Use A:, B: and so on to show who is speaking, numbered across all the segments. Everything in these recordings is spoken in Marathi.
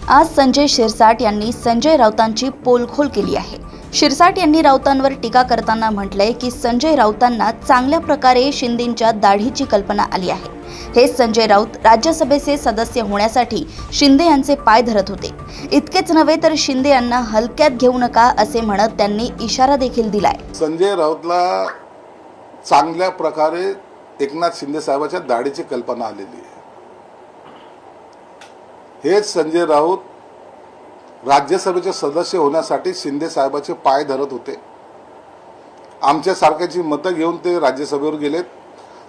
A: आज संजय शिरसाट यांनी संजय राऊतांची पोलखोल केली आहे। शिरसाट यांनी राऊतांवर टीका करताना म्हटलंय की संजय राऊतांना चांगल्या प्रकारे शिंदेंच्या दाढीची कल्पना आली आहे। हे संजय राऊत राज्यसभेचे सदस्य होण्यासाठी शिंदे यांचे पाय धरत होते। इतकेच नव्हे तर शिंदे यांना हलक्यात घेऊ नका असे म्हणत त्यांनी इशारा देखील दिलाय।
B: संजय राऊतला चांगल्या प्रकारे एकनाथ शिंदे साहेबांच्या दाढीची कल्पना आलेली आहे। हेच संजय राऊत राज्यसभेचे सदस्य होण्यासाठी शिंदे साहेबांचे पाय धरत होते। आमच्या सारख्याची मतं घेऊन ते राज्यसभेवर गेलेत।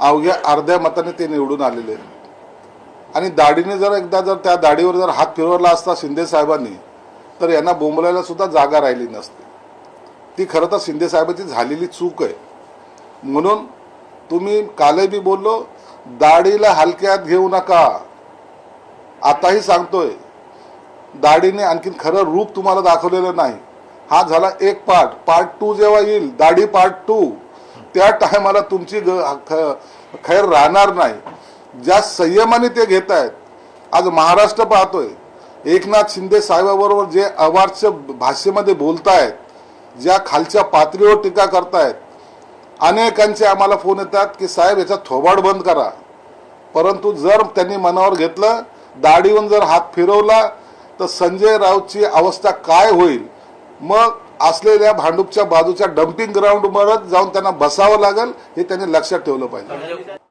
B: अवघ्या अर्ध्या मताने ते निवडून आलेले आणि दाढीने जर त्या दाढीवर जर हात फिरवला असता शिंदे साहेबांनी तर यांना बोंबलायला सुद्धा जागा राहिली नसती। ती खरं तर शिंदे साहेबांची झालेली चूक आहे। म्हणून तुम्ही कालही बी बोललो, दाढीला हलक्यात घेऊ नका। आताही सांगतोय, दाढीने आणखीन खरं रूप तुम्हाला दाखवलेलं नाही। हा झाला एक पार्ट 2 जेव्हा येईल, दाढी पार्ट 2, त्या टायमाला तुमची खैर राहणार नाही। ज्या संयमाने ते घेत आहेत, आज महाराष्ट्र पाहतोय एकनाथ शिंदे साहेबांबरोबर जे अवाच्य भाषेमध्ये बोलतायत, ज्या खालच्या पातळीवर टीका करतायत। अनेकांचे आम्हाला फोन येतात की साहेब याचा थोबाड बंद करा, परंतु जर त्यांनी मनावर घेतलं, दाढीवर जर हात फिरवला तर संजय राऊतची अवस्था काय होईल। मग असलेल्या भांडूपच्या बाजूच्या डम्पिंग ग्राउंडवरच जाऊन त्यांना बसावं लागेल, हे त्यांनी लक्षात ठेवलं पाहिजे।